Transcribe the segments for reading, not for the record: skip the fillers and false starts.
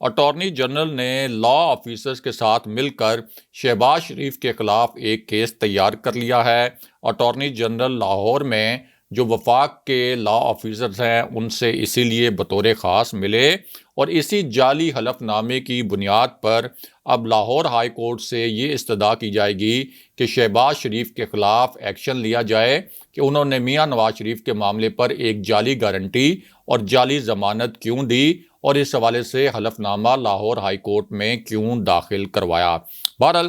Attorney general نے لا officers کے ساتھ مل کر شہباز شریف کے خلاف ایک کیس تیار کر لیا ہے۔ اٹارنی جنرل لاہور میں جو وفاق کے لا آفیسرز ہیں ان سے اسی لیے بطور خاص ملے، اور اسی جعلی حلف نامے کی بنیاد پر اب لاہور ہائی کورٹ سے یہ استدعا کی جائے گی کہ شہباز شریف کے خلاف ایکشن لیا جائے کہ انہوں نے میاں نواز شریف کے معاملے پر ایک جعلی گارنٹی اور جعلی ضمانت کیوں دی، اور اس حوالے سے حلف نامہ لاہور ہائی کورٹ میں کیوں داخل کروایا۔ بہرحال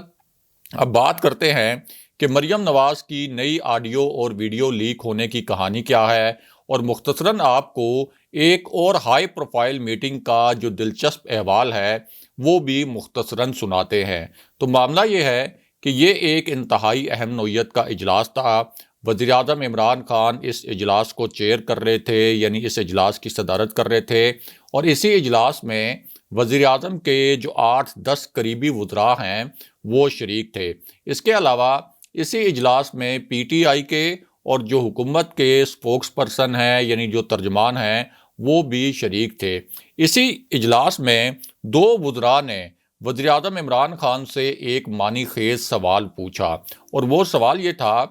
اب بات کرتے ہیں کہ مریم نواز کی نئی آڈیو اور ویڈیو لیک ہونے کی کہانی کیا ہے، اور مختصراً آپ کو ایک اور ہائی پروفائل میٹنگ کا جو دلچسپ احوال ہے وہ بھی مختصراً سناتے ہیں۔ تو معاملہ یہ ہے کہ یہ ایک انتہائی اہم نوعیت کا اجلاس تھا۔ وزیراعظم عمران خان اس اجلاس کو چیئر کر رہے تھے، یعنی اس اجلاس کی صدارت کر رہے تھے، اور اسی اجلاس میں وزیراعظم کے جو 8-10 قریبی وزراء ہیں وہ شریک تھے۔ اس کے علاوہ اسی اجلاس میں پی ٹی آئی کے اور جو حکومت کے سپوکس پرسن ہیں، یعنی جو ترجمان ہیں، وہ بھی شریک تھے۔ اسی اجلاس میں 2 وزراء نے وزیراعظم عمران خان سے ایک معنی خیز سوال پوچھا، اور وہ سوال یہ تھا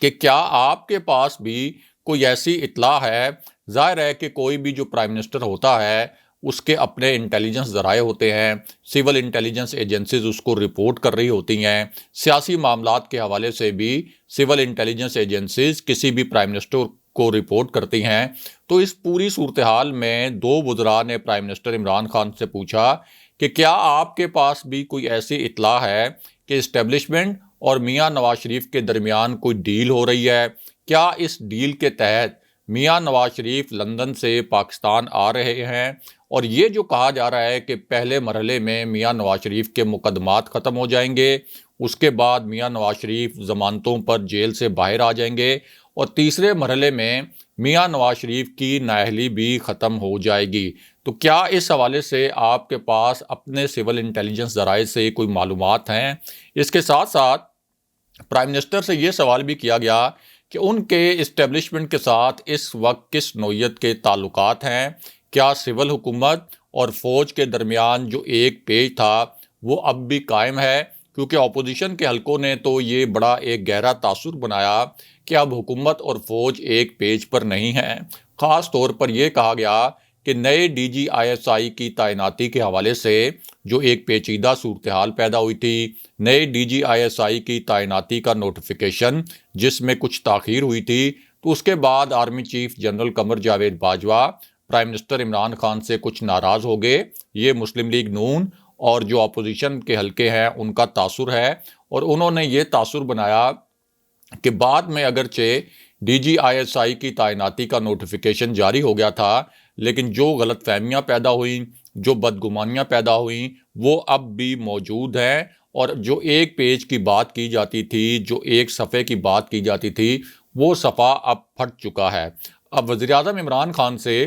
کہ کیا آپ کے پاس بھی کوئی ایسی اطلاع ہے؟ ظاہر ہے کہ کوئی بھی جو پرائم منسٹر ہوتا ہے اس کے اپنے انٹیلیجنس ذرائع ہوتے ہیں، سول انٹیلیجنس ایجنسیز اس کو رپورٹ کر رہی ہوتی ہیں، سیاسی معاملات کے حوالے سے بھی سول انٹیلیجنس ایجنسیز کسی بھی پرائم منسٹر کو رپورٹ کرتی ہیں۔ تو اس پوری صورتحال میں 2 وزراء نے پرائم منسٹر عمران خان سے پوچھا کہ کیا آپ کے پاس بھی کوئی ایسی اطلاع ہے کہ اسٹیبلشمنٹ اور میاں نواز شریف کے درمیان کوئی ڈیل ہو رہی ہے؟ کیا اس ڈیل کے تحت میاں نواز شریف لندن سے پاکستان آ رہے ہیں؟ اور یہ جو کہا جا رہا ہے کہ پہلے مرحلے میں میاں نواز شریف کے مقدمات ختم ہو جائیں گے، اس کے بعد میاں نواز شریف ضمانتوں پر جیل سے باہر آ جائیں گے، اور تیسرے مرحلے میں میاں نواز شریف کی نااہلی بھی ختم ہو جائے گی، تو کیا اس حوالے سے آپ کے پاس اپنے سول انٹیلیجنس ذرائع سے کوئی معلومات ہیں؟ اس کے ساتھ ساتھ پرائم منسٹر سے یہ سوال بھی کیا گیا کہ ان کے اسٹیبلشمنٹ کے ساتھ اس وقت کس نوعیت کے تعلقات ہیں؟ کیا سول حکومت اور فوج کے درمیان جو ایک پیج تھا وہ اب بھی قائم ہے؟ کیونکہ اپوزیشن کے حلقوں نے تو یہ بڑا ایک گہرا تاثر بنایا کہ اب حکومت اور فوج ایک پیج پر نہیں ہیں۔ خاص طور پر یہ کہا گیا کہ نئے D G I S I کی تعیناتی کے حوالے سے جو ایک پیچیدہ صورتحال پیدا ہوئی تھی، نئے D G I S I کی تعیناتی کا نوٹیفیکیشن جس میں کچھ تاخیر ہوئی تھی، تو اس کے بعد army chief general Qamar Javed Bajwa prime minister Imran Khan سے کچھ ناراض ہو گئے۔ یہ مسلم لیگ نون اور جو اپوزیشن کے حلقے ہیں ان کا تاثر ہے، اور انہوں نے یہ تاثر بنایا کہ بعد میں اگرچہ D G I S I کی تعیناتی کا نوٹیفیکیشن جاری ہو گیا تھا، لیکن جو غلط فہمیاں پیدا ہوئیں، جو بدگمانیاں پیدا ہوئیں، وہ اب بھی موجود ہیں، اور جو ایک پیج کی بات کی جاتی تھی، جو ایک صفحے کی بات کی جاتی تھی، وہ صفحہ اب پھٹ چکا ہے۔ اب وزیراعظم عمران خان سے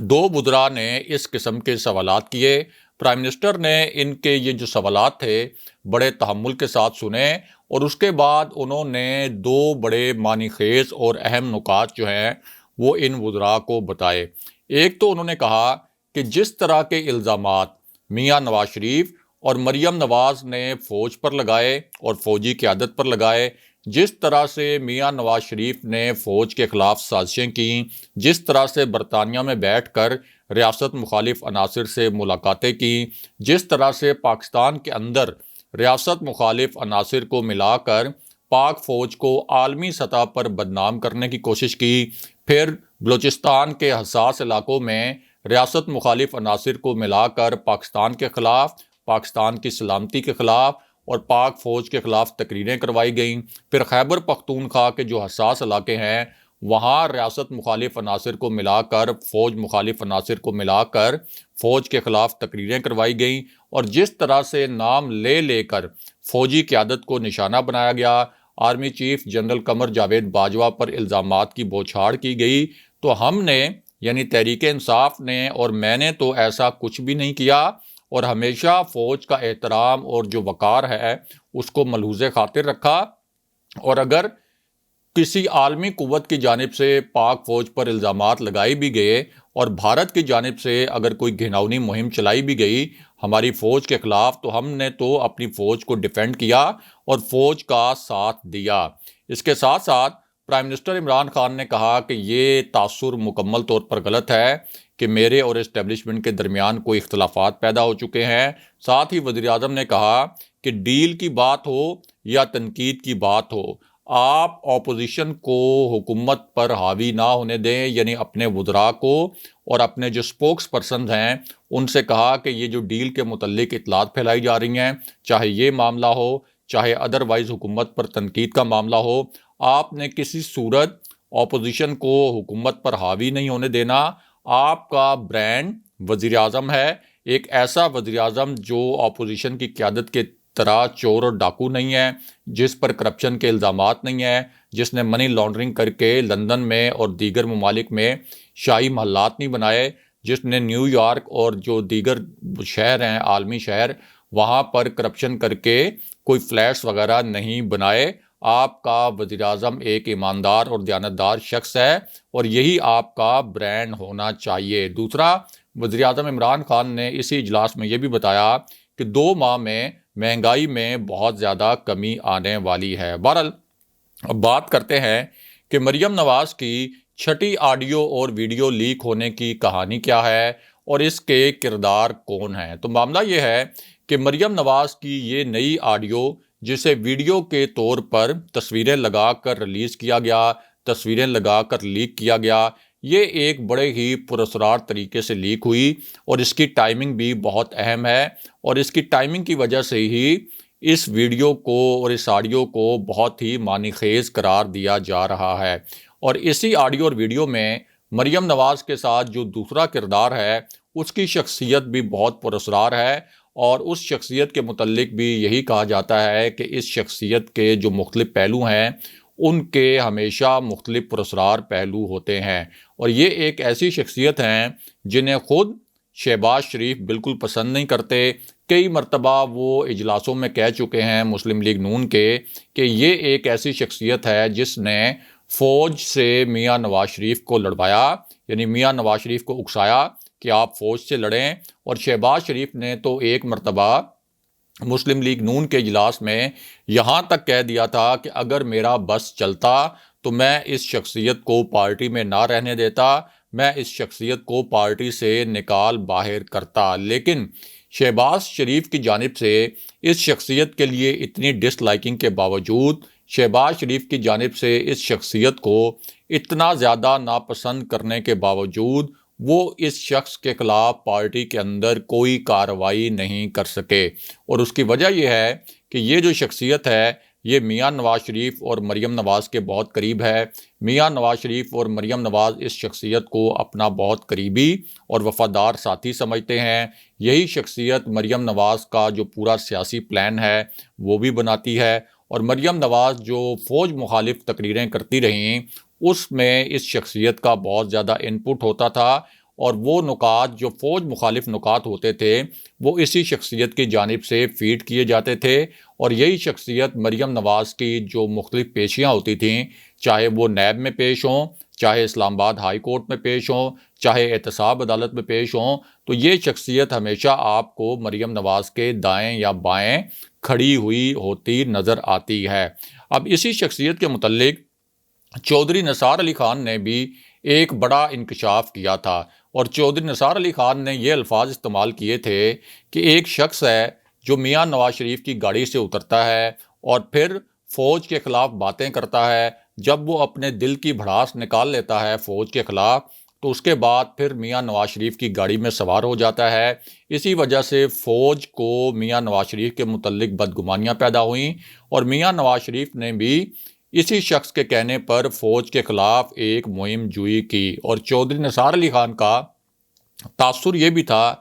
2 وزراء نے اس قسم کے سوالات کیے۔ پرائم منسٹر نے ان کے یہ جو سوالات تھے بڑے تحمل کے ساتھ سنے، اور اس کے بعد انہوں نے 2 بڑے معنی خیز اور اہم نکات جو ہیں وہ ان وزراء کو بتائے۔ ایک تو انہوں نے کہا کہ جس طرح کے الزامات میاں نواز شریف اور مریم نواز نے فوج پر لگائے اور فوجی قیادت پر لگائے، جس طرح سے میاں نواز شریف نے فوج کے خلاف سازشیں کیں، جس طرح سے برطانیہ میں بیٹھ کر ریاست مخالف عناصر سے ملاقاتیں کیں، جس طرح سے پاکستان کے اندر ریاست مخالف عناصر کو ملا کر پاک فوج کو عالمی سطح پر بدنام کرنے کی کوشش کی، پھر بلوچستان کے حساس علاقوں میں ریاست مخالف عناصر کو ملا کر پاکستان کے خلاف، پاکستان کی سلامتی کے خلاف اور پاک فوج کے خلاف تقریریں کروائی گئیں، پھر خیبر پختونخوا کے جو حساس علاقے ہیں وہاں ریاست مخالف عناصر کو ملا کر، فوج مخالف عناصر کو ملا کر فوج کے خلاف تقریریں کروائی گئیں، اور جس طرح سے نام لے لے کر فوجی قیادت کو نشانہ بنایا گیا، army chief general Qamar Javed Bajwa پر الزامات کی بوچھاڑ کی گئی، تو ہم نے یعنی تحریک انصاف نے اور میں نے تو ایسا کچھ بھی نہیں کیا، اور ہمیشہ فوج کا احترام اور جو وقار ہے اس کو ملحوظ خاطر رکھا، اور اگر کسی عالمی قوت کی جانب سے پاک فوج پر الزامات لگائے بھی گئے اور بھارت کی جانب سے اگر کوئی گھناؤنی مہم چلائی بھی گئی ہماری فوج کے خلاف، تو ہم نے تو اپنی فوج کو ڈیفینڈ کیا اور فوج کا ساتھ دیا۔ اس کے ساتھ ساتھ پرائم منسٹر عمران خان نے کہا کہ یہ تاثر مکمل طور پر غلط ہے کہ میرے اور اسٹیبلشمنٹ کے درمیان کوئی اختلافات پیدا ہو چکے ہیں۔ ساتھ ہی وزیر اعظم نے کہا کہ ڈیل کی بات ہو یا تنقید کی بات ہو، آپ اپوزیشن کو حکومت پر حاوی نہ ہونے دیں، یعنی اپنے وزراء کو اور اپنے جو سپوکس پرسنز ہیں ان سے کہا کہ یہ جو ڈیل کے متعلق اطلاعات پھیلائی جا رہی ہیں، چاہے یہ معاملہ ہو چاہے ادروائز حکومت پر تنقید کا معاملہ ہو، آپ نے کسی صورت اپوزیشن کو حکومت پر حاوی نہیں ہونے دینا۔ آپ کا برانڈ وزیر اعظم ہے، ایک ایسا وزیر اعظم جو اپوزیشن کی قیادت کے طرح چور اور ڈاکو نہیں ہے، جس پر کرپشن کے الزامات نہیں ہیں، جس نے منی لانڈرنگ کر کے لندن میں اور دیگر ممالک میں شاہی محلات نہیں بنائے، جس نے نیو یارک اور جو دیگر شہر ہیں عالمی شہر وہاں پر کرپشن کر کے کوئی فلیٹس وغیرہ نہیں بنائے۔ آپ کا وزیر اعظم ایک ایماندار اور دیانتدار شخص ہے اور یہی آپ کا برانڈ ہونا چاہیے۔ دوسرا، وزیر اعظم عمران خان نے اسی اجلاس میں یہ بھی بتایا کہ 2 ماہ میں مہنگائی میں بہت زیادہ کمی آنے والی ہے۔ بہرحال اب بات کرتے ہیں کہ مریم نواز کی چھٹی آڈیو اور ویڈیو لیک ہونے کی کہانی کیا ہے اور اس کے کردار کون ہیں۔ تو معاملہ یہ ہے کہ مریم نواز کی یہ نئی آڈیو، جسے ویڈیو کے طور پر تصویریں لگا کر ریلیز کیا گیا، تصویریں لگا کر لیک کیا گیا، یہ ایک بڑے ہی پراسرار طریقے سے لیک ہوئی اور اس کی ٹائمنگ بھی بہت اہم ہے، اور اس کی ٹائمنگ کی وجہ سے ہی اس ویڈیو کو اور اس آڈیو کو بہت ہی معنی خیز قرار دیا جا رہا ہے۔ اور اسی آڈیو اور ویڈیو میں مریم نواز کے ساتھ جو دوسرا کردار ہے اس کی شخصیت بھی بہت پراسرار ہے، اور اس شخصیت کے متعلق بھی یہی کہا جاتا ہے کہ اس شخصیت کے جو مختلف پہلو ہیں ان کے ہمیشہ مختلف پراسرار پہلو ہوتے ہیں، اور یہ ایک ایسی شخصیت ہیں جنہیں خود شہباز شریف بالکل پسند نہیں کرتے۔ کئی مرتبہ وہ اجلاسوں میں کہہ چکے ہیں مسلم لیگ نون کے کہ یہ ایک ایسی شخصیت ہے جس نے فوج سے میاں نواز شریف کو لڑوایا، یعنی میاں نواز شریف کو اکسایا کہ آپ فوج سے لڑیں، اور شہباز شریف نے تو ایک مرتبہ مسلم لیگ نون کے اجلاس میں یہاں تک کہہ دیا تھا کہ اگر میرا بس چلتا تو میں اس شخصیت کو پارٹی میں نہ رہنے دیتا، میں اس شخصیت کو پارٹی سے نکال باہر کرتا۔ لیکن شہباز شریف کی جانب سے اس شخصیت کے لیے اتنی ڈس لائکنگ کے باوجود، شہباز شریف کی جانب سے اس شخصیت کو اتنا زیادہ ناپسند کرنے کے باوجود وہ اس شخص کے خلاف پارٹی کے اندر کوئی کارروائی نہیں کر سکے، اور اس کی وجہ یہ ہے کہ یہ جو شخصیت ہے یہ میاں نواز شریف اور مریم نواز کے بہت قریب ہے۔ میاں نواز شریف اور مریم نواز اس شخصیت کو اپنا بہت قریبی اور وفادار ساتھی سمجھتے ہیں۔ یہی شخصیت مریم نواز کا جو پورا سیاسی پلان ہے وہ بھی بناتی ہے، اور مریم نواز جو فوج مخالف تقریریں کرتی رہیں اس میں اس شخصیت کا بہت زیادہ انپٹ ہوتا تھا، اور وہ نکات جو فوج مخالف نکات ہوتے تھے وہ اسی شخصیت کی جانب سے فیڈ کیے جاتے تھے، اور یہی شخصیت مریم نواز کی جو مختلف پیشیاں ہوتی تھیں، چاہے وہ نیب میں پیش ہوں، چاہے اسلام آباد ہائی کورٹ میں پیش ہوں، چاہے احتساب عدالت میں پیش ہوں، تو یہ شخصیت ہمیشہ آپ کو مریم نواز کے دائیں یا بائیں کھڑی ہوئی ہوتی نظر آتی ہے۔ اب اسی شخصیت کے متعلق چودھری نثار علی خان نے بھی ایک بڑا انکشاف کیا تھا، اور چودھری نثار علی خان نے یہ الفاظ استعمال کیے تھے کہ ایک شخص ہے جو میاں نواز شریف کی گاڑی سے اترتا ہے اور پھر فوج کے خلاف باتیں کرتا ہے، جب وہ اپنے دل کی بھڑاس نکال لیتا ہے فوج کے خلاف تو اس کے بعد پھر میاں نواز شریف کی گاڑی میں سوار ہو جاتا ہے۔ اسی وجہ سے فوج کو میاں نواز شریف کے متعلق بدگمانیاں پیدا ہوئیں، اور میاں نواز شریف نے بھی اسی شخص کے کہنے پر فوج کے خلاف ایک مہم جوئی کی، اور چودھری نثار علی خان کا تاثر یہ بھی تھا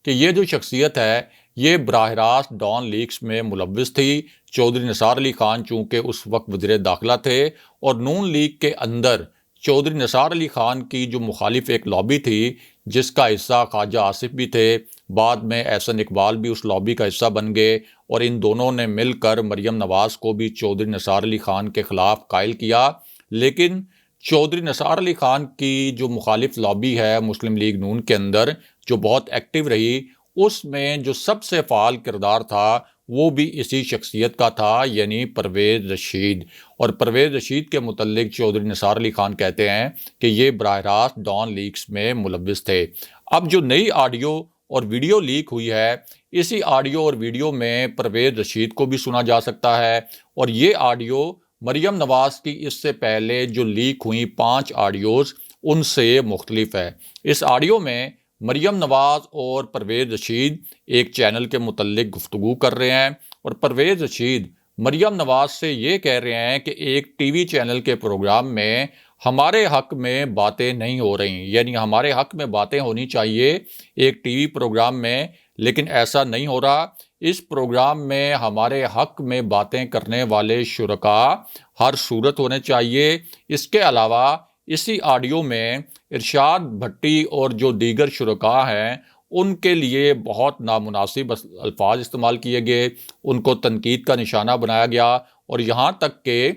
کہ یہ جو شخصیت ہے یہ براہ راست ڈان لیکس میں ملوث تھی۔ چودھری نثار علی خان چونکہ اس وقت وزیر داخلہ تھے، اور نون لیگ کے اندر چودھری نثار علی خان کی جو مخالف ایک لابی تھی جس کا حصہ خواجہ آصف بھی تھے، بعد میں احسن اقبال بھی اس لابی کا حصہ بن گئے، اور ان دونوں نے مل کر مریم نواز کو بھی چودھری نثار علی خان کے خلاف قائل کیا۔ لیکن چودھری نثار علی خان کی جو مخالف لابی ہے مسلم لیگ نون کے اندر جو بہت ایکٹیو رہی، اس میں جو سب سے فعال کردار تھا وہ بھی اسی شخصیت کا تھا، یعنی پرویز رشید۔ اور پرویز رشید کے متعلق چودھری نثار علی خان کہتے ہیں کہ یہ براہ راست ڈان لیکس میں ملوث تھے۔ اب جو نئی آڈیو اور ویڈیو لیک ہوئی ہے، اسی آڈیو اور ویڈیو میں پرویز رشید کو بھی سنا جا سکتا ہے، اور یہ آڈیو مریم نواز کی اس سے پہلے جو لیک ہوئی 5 آڈیوز ان سے مختلف ہے۔ اس آڈیو میں مریم نواز اور پرویز رشید ایک چینل کے متعلق گفتگو کر رہے ہیں، اور پرویز رشید مریم نواز سے یہ کہہ رہے ہیں کہ ایک ٹی وی چینل کے پروگرام میں ہمارے حق میں باتیں نہیں ہو رہی، یعنی ہمارے حق میں باتیں ہونی چاہیے ایک ٹی وی پروگرام میں، لیکن ایسا نہیں ہو رہا۔ اس پروگرام میں ہمارے حق میں باتیں کرنے والے شرکاء ہر صورت ہونے چاہیے۔ اس کے علاوہ اسی آڈیو میں ارشاد بھٹی اور جو دیگر شرکاء ہیں ان کے لیے بہت نامناسب الفاظ استعمال کیے گئے، ان کو تنقید کا نشانہ بنایا گیا، اور یہاں تک کہ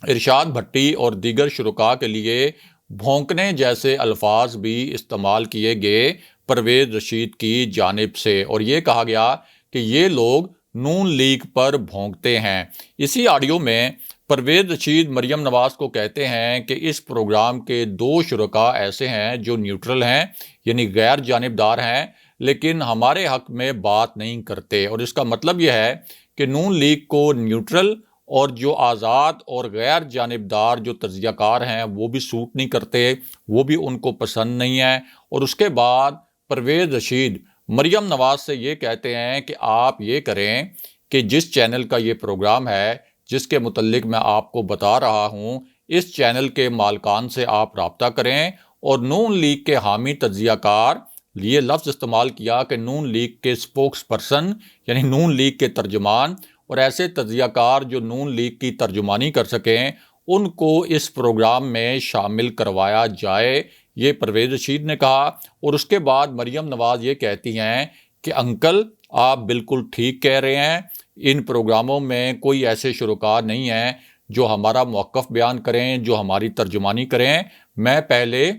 ارشاد بھٹی اور دیگر شرکاء کے لیے بھونکنے جیسے الفاظ بھی استعمال کیے گئے پرویز رشید کی جانب سے، اور یہ کہا گیا کہ یہ لوگ نون لیگ پر بھونکتے ہیں۔ اسی آڈیو میں پرویز رشید مریم نواز کو کہتے ہیں کہ اس پروگرام کے 2 شرکاء ایسے ہیں جو نیوٹرل ہیں، یعنی غیر جانبدار ہیں، لیکن ہمارے حق میں بات نہیں کرتے، اور اس کا مطلب یہ ہے کہ نون لیگ کو نیوٹرل اور جو آزاد اور غیر جانبدار جو تجزیہ کار ہیں وہ بھی سوٹ نہیں کرتے، وہ بھی ان کو پسند نہیں ہے۔ اور اس کے بعد پرویز رشید مریم نواز سے یہ کہتے ہیں کہ آپ یہ کریں کہ جس چینل کا یہ پروگرام ہے جس کے متعلق میں آپ کو بتا رہا ہوں، اس چینل کے مالکان سے آپ رابطہ کریں، اور نون لیگ کے حامی تجزیہ کار، یہ لفظ استعمال کیا کہ نون لیگ کے سپوکس پرسن یعنی نون لیگ کے ترجمان، اور ایسے تجزیہ کار جو نون لیگ کی ترجمانی کر سکیں ان کو اس پروگرام میں شامل کروایا جائے، یہ پرویز رشید نے کہا۔ اور اس کے بعد مریم نواز یہ کہتی ہیں کہ انکل آپ بالکل ٹھیک کہہ رہے ہیں، ان پروگراموں میں کوئی ایسے شرکاء نہیں ہیں جو ہمارا موقف بیان کریں، جو ہماری ترجمانی کریں۔ میں پہلے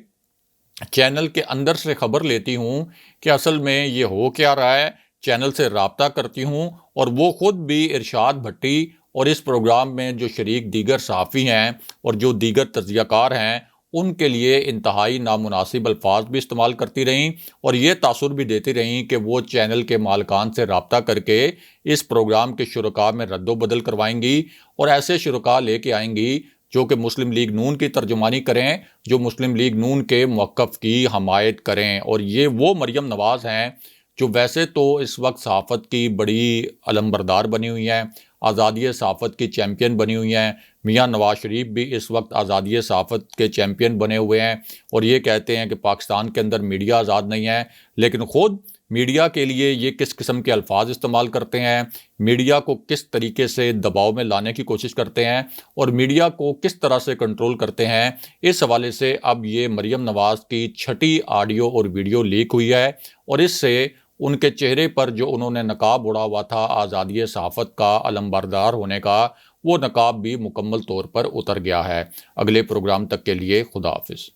چینل کے اندر سے خبر لیتی ہوں کہ اصل میں یہ ہو کیا رہا ہے، چینل سے رابطہ کرتی ہوں، اور وہ خود بھی ارشاد بھٹی اور اس پروگرام میں جو شریک دیگر صحافی ہیں اور جو دیگر تجزیہ کار ہیں ان کے لیے انتہائی نامناسب الفاظ بھی استعمال کرتی رہیں، اور یہ تاثر بھی دیتی رہیں کہ وہ چینل کے مالکان سے رابطہ کر کے اس پروگرام کے شرکاء میں رد و بدل کروائیں گی، اور ایسے شرکاء لے کے آئیں گی جو کہ مسلم لیگ نون کی ترجمانی کریں، جو مسلم لیگ نون کے موقف کی حمایت کریں۔ اور یہ وہ مریم نواز ہیں جو ویسے تو اس وقت صحافت کی بڑی علمبردار بنی ہوئی ہیں، آزادی صحافت کی چیمپئن بنی ہوئی ہیں۔ میاں نواز شریف بھی اس وقت آزادی صحافت کے چیمپئن بنے ہوئے ہیں، اور یہ کہتے ہیں کہ پاکستان کے اندر میڈیا آزاد نہیں ہے، لیکن خود میڈیا کے لیے یہ کس قسم کے الفاظ استعمال کرتے ہیں، میڈیا کو کس طریقے سے دباؤ میں لانے کی کوشش کرتے ہیں، اور میڈیا کو کس طرح سے کنٹرول کرتے ہیں، اس حوالے سے اب یہ مریم نواز کی 6ٹھی آڈیو اور ویڈیو لیک ہوئی ہے، اور اس سے ان کے چہرے پر جو انہوں نے نقاب اڑا ہوا تھا آزادی صحافت کا، علمبردار ہونے کا، وہ نقاب بھی مکمل طور پر اتر گیا ہے۔ اگلے پروگرام تک کے لیے خدا حافظ۔